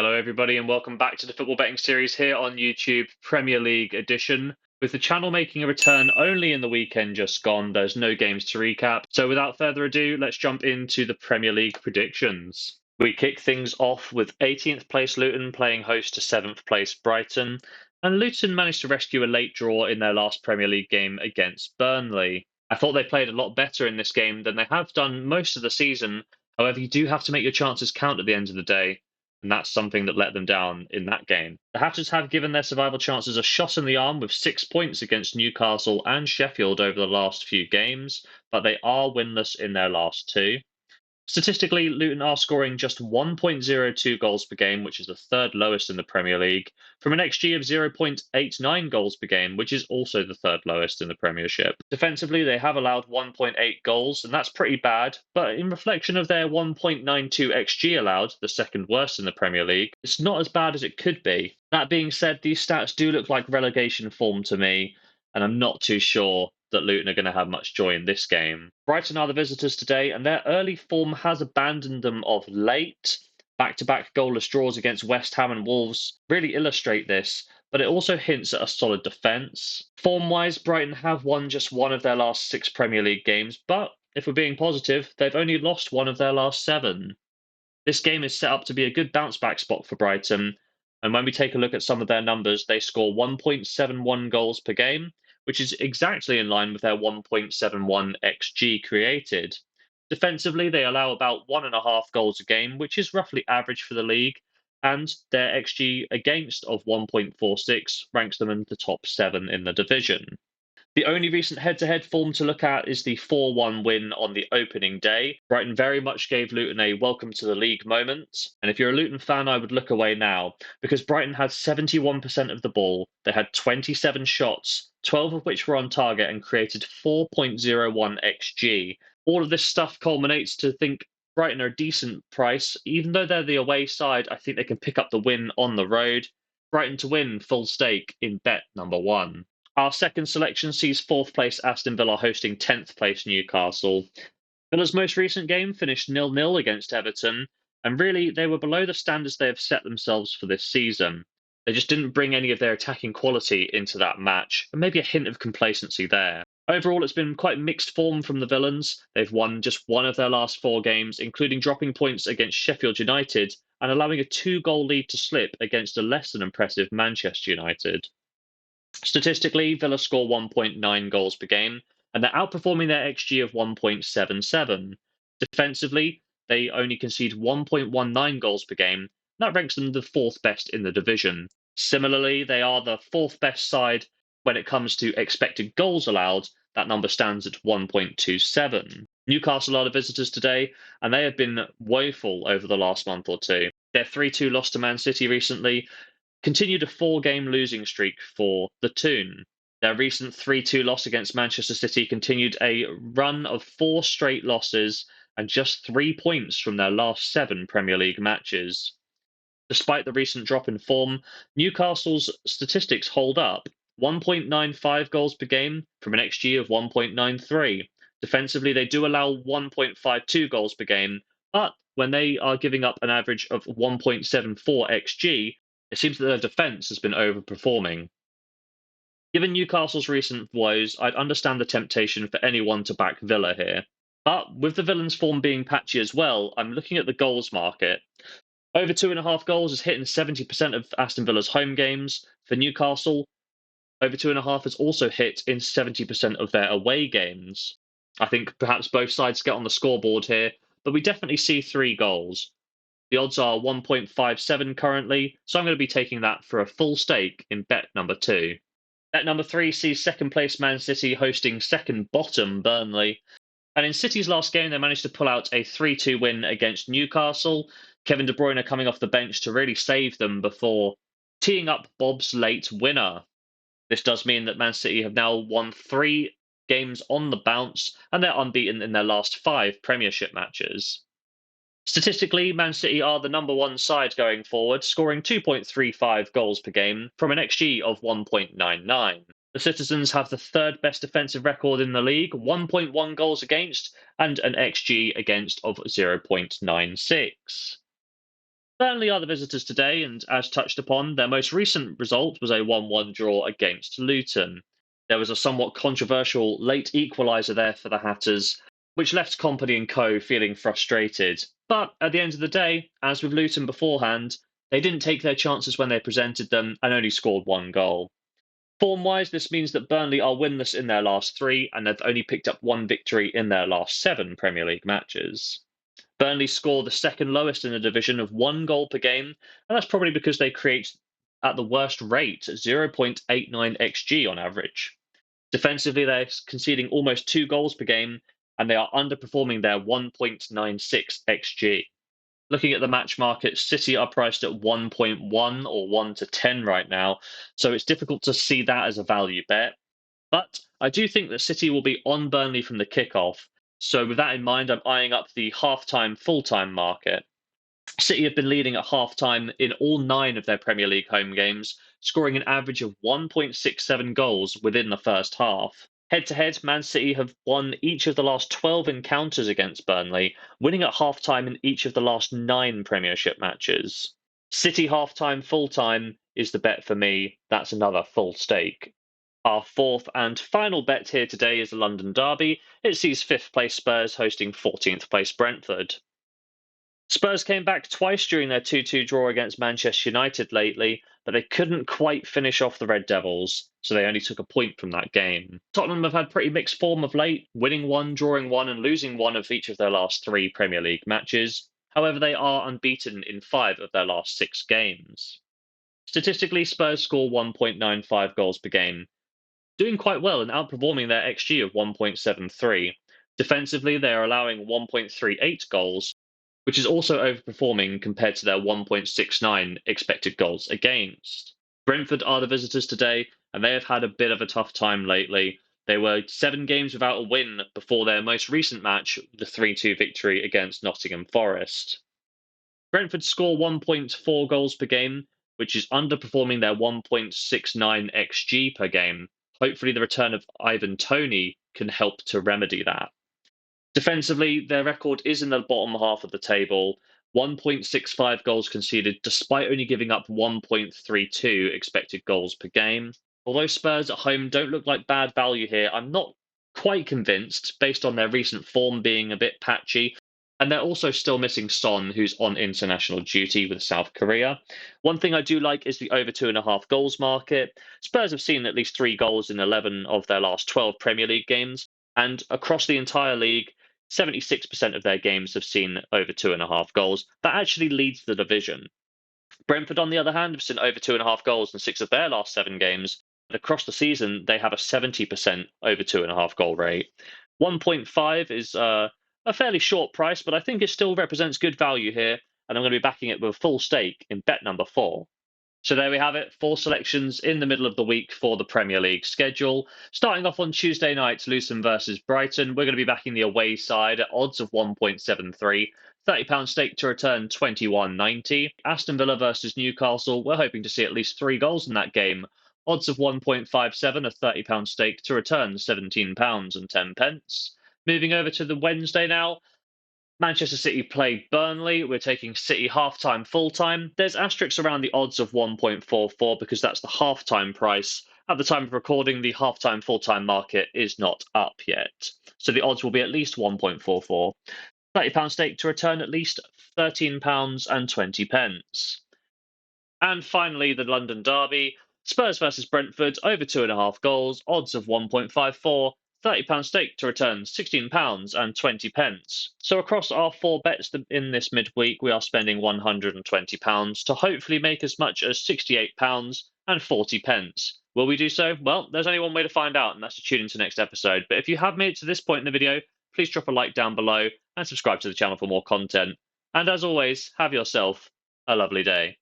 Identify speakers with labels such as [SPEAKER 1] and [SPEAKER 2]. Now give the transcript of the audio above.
[SPEAKER 1] Hello, everybody, and welcome back to the football betting series here on YouTube, Premier League edition. With the channel making a return only in the weekend just gone, there's no games to recap. So without further ado, let's jump into the Premier League predictions. We kick things off with 18th place Luton playing host to 7th place Brighton, and Luton managed to rescue a late draw in their last Premier League game against Burnley. I thought they played a lot better in this game than they have done most of the season. However, you do have to make your chances count at the end of the day, and that's something that let them down in that game. The Hatters have given their survival chances a shot in the arm with 6 points against Newcastle and Sheffield over the last few games, but they are winless in their last two. Statistically, Luton are scoring just 1.02 goals per game, which is the third lowest in the Premier League, from an XG of 0.89 goals per game, which is also the third lowest in the Premiership. Defensively, they have allowed 1.8 goals, and that's pretty bad, but in reflection of their 1.92 XG allowed, the second worst in the Premier League, it's not as bad as it could be. That being said, these stats do look like relegation form to me, and I'm not too sure that Luton are going to have much joy in this game. Brighton are the visitors today, and their early form has abandoned them of late. Back-to-back goalless draws against West Ham and Wolves really illustrate this, but it also hints at a solid defence. Form-wise, Brighton have won just one of their last 6 Premier League games, but if we're being positive, they've only lost one of their last 7. This game is set up to be a good bounce-back spot for Brighton, and when we take a look at some of their numbers, they score 1.71 goals per game, which is exactly in line with their 1.71 XG created. Defensively, they allow about 1.5 goals a game, which is roughly average for the league, and their XG against of 1.46 ranks them in the top 7 in the division. The only recent head-to-head form to look at is the 4-1 win on the opening day. Brighton very much gave Luton a welcome to the league moment. And if you're a Luton fan, I would look away now, because Brighton had 71% of the ball. They had 27 shots, 12 of which were on target, and created 4.01 XG. All of this stuff culminates to think Brighton are a decent price. Even though they're the away side, I think they can pick up the win on the road. Brighton to win, full stake in bet number 1. Our second selection sees 4th place Aston Villa hosting 10th place Newcastle. Villa's most recent game finished 0-0 against Everton, and really they were below the standards they have set themselves for this season. They just didn't bring any of their attacking quality into that match, and maybe a hint of complacency there. Overall, it's been quite mixed form from the Villains. They've won just one of their last 4 games, including dropping points against Sheffield United and allowing a 2-goal lead to slip against a less than impressive Manchester United. Statistically, Villa score 1.9 goals per game, and they're outperforming their XG of 1.77. Defensively, they only concede 1.19 goals per game. That ranks them the 4th best in the division. Similarly, they are the 4th best side when it comes to expected goals allowed. That number stands at 1.27. Newcastle are the visitors today, and they have been woeful over the last month or two. Their 3-2 loss to Man City recently continued a 4-game losing streak for the Toon. Their recent 3-2 loss against Manchester City continued a run of 4 straight losses and just 3 points from their last 7 Premier League matches. Despite the recent drop in form, Newcastle's statistics hold up. 1.95 goals per game from an XG of 1.93. Defensively, they do allow 1.52 goals per game, but when they are giving up an average of 1.74 XG, it seems that their defence has been overperforming. Given Newcastle's recent woes, I'd understand the temptation for anyone to back Villa here. But with the Villains' form being patchy as well, I'm looking at the goals market. Over 2.5 goals is hitting 70% of Aston Villa's home games. For Newcastle, over 2.5 is also hit in 70% of their away games. I think perhaps both sides get on the scoreboard here, but we definitely see 3 goals. The odds are 1.57 currently, so I'm going to be taking that for a full stake in bet number 2. Bet number 3 sees 2nd place Man City hosting 2nd bottom Burnley. And in City's last game, they managed to pull out a 3-2 win against Newcastle. Kevin De Bruyne coming off the bench to really save them before teeing up Bob's late winner. This does mean that Man City have now won 3 games on the bounce, and they're unbeaten in their last 5 Premiership matches. Statistically, Man City are the number 1 side going forward, scoring 2.35 goals per game from an XG of 1.99. The Citizens have the 3rd best defensive record in the league, 1.1 goals against, and an XG against of 0.96. Burnley are the visitors today, and as touched upon, their most recent result was a 1-1 draw against Luton. There was a somewhat controversial late equaliser there for the Hatters, which left Company and co feeling frustrated. But at the end of the day, as with Luton beforehand, they didn't take their chances when they presented them and only scored one goal. Form-wise, this means that Burnley are winless in their last three, and they've only picked up one victory in their last seven Premier League matches. Burnley score the second lowest in the division of 1 goal per game, and that's probably because they create at the worst rate, 0.89 xG on average. Defensively, they're conceding almost 2 goals per game, and they are underperforming their 1.96 xG. Looking at the match market, City are priced at 1.1 or 1 to 10 right now, so it's difficult to see that as a value bet. But I do think that City will be on Burnley from the kickoff. So with that in mind, I'm eyeing up the half-time, full-time market. City have been leading at half-time in all 9 of their Premier League home games, scoring an average of 1.67 goals within the first half. Head-to-head, Man City have won each of the last 12 encounters against Burnley, winning at half-time in each of the last 9 Premiership matches. City half-time, full-time is the bet for me. That's another full stake. Our fourth and final bet here today is the London Derby. It sees 5th place Spurs hosting 14th place Brentford. Spurs came back twice during their 2-2 draw against Manchester United lately, but they couldn't quite finish off the Red Devils, so they only took a point from that game. Tottenham have had pretty mixed form of late, winning 1, drawing 1, and losing 1 of each of their last 3 Premier League matches. However, they are unbeaten in 5 of their last 6 games. Statistically, Spurs score 1.95 goals per game, doing quite well and outperforming their XG of 1.73. Defensively, they are allowing 1.38 goals, which is also overperforming compared to their 1.69 expected goals against. Brentford are the visitors today, and they have had a bit of a tough time lately. They were 7 games without a win before their most recent match, the 3-2 victory against Nottingham Forest. Brentford score 1.4 goals per game, which is underperforming their 1.69 xG per game. Hopefully, the return of Ivan Toney can help to remedy that. Defensively, their record is in the bottom half of the table, 1.65 goals conceded, despite only giving up 1.32 expected goals per game. Although Spurs at home don't look like bad value here, I'm not quite convinced, based on their recent form being a bit patchy. And they're also still missing Son, who's on international duty with South Korea. One thing I do like is the over 2.5 goals market. Spurs have seen at least 3 goals in 11 of their last 12 Premier League games. And across the entire league, 76% of their games have seen over 2.5 goals. That actually leads the division. Brentford, on the other hand, have seen over 2.5 goals in 6 of their last 7 games. And across the season, they have a 70% over 2.5 goal rate. 1.5 is a fairly short price, but I think it still represents good value here. And I'm going to be backing it with a full stake in bet number 4. So there we have it, 4 selections in the middle of the week for the Premier League schedule. Starting off on Tuesday night, Luton versus Brighton. We're going to be backing the away side at odds of 1.73. £30 stake to return 21.90. Aston Villa versus Newcastle. We're hoping to see at least 3 goals in that game. Odds of 1.57, a £30 stake to return £17.10. Moving over to the Wednesday now. Manchester City play Burnley. We're taking City half-time, full-time. There's asterisks around the odds of 1.44 because that's the half-time price. At the time of recording, the half-time, full-time market is not up yet. So the odds will be at least 1.44. £30 stake to return at least £13.20. And finally, the London Derby. Spurs versus Brentford, over 2.5 goals, odds of 1.54. £30 stake to return £16.20. So across our 4 bets in this midweek, we are spending £120 to hopefully make as much as £68.40. Will we do so? Well, there's only one way to find out, and that's to tune into the next episode. But if you have made it to this point in the video, please drop a like down below and subscribe to the channel for more content. And as always, have yourself a lovely day.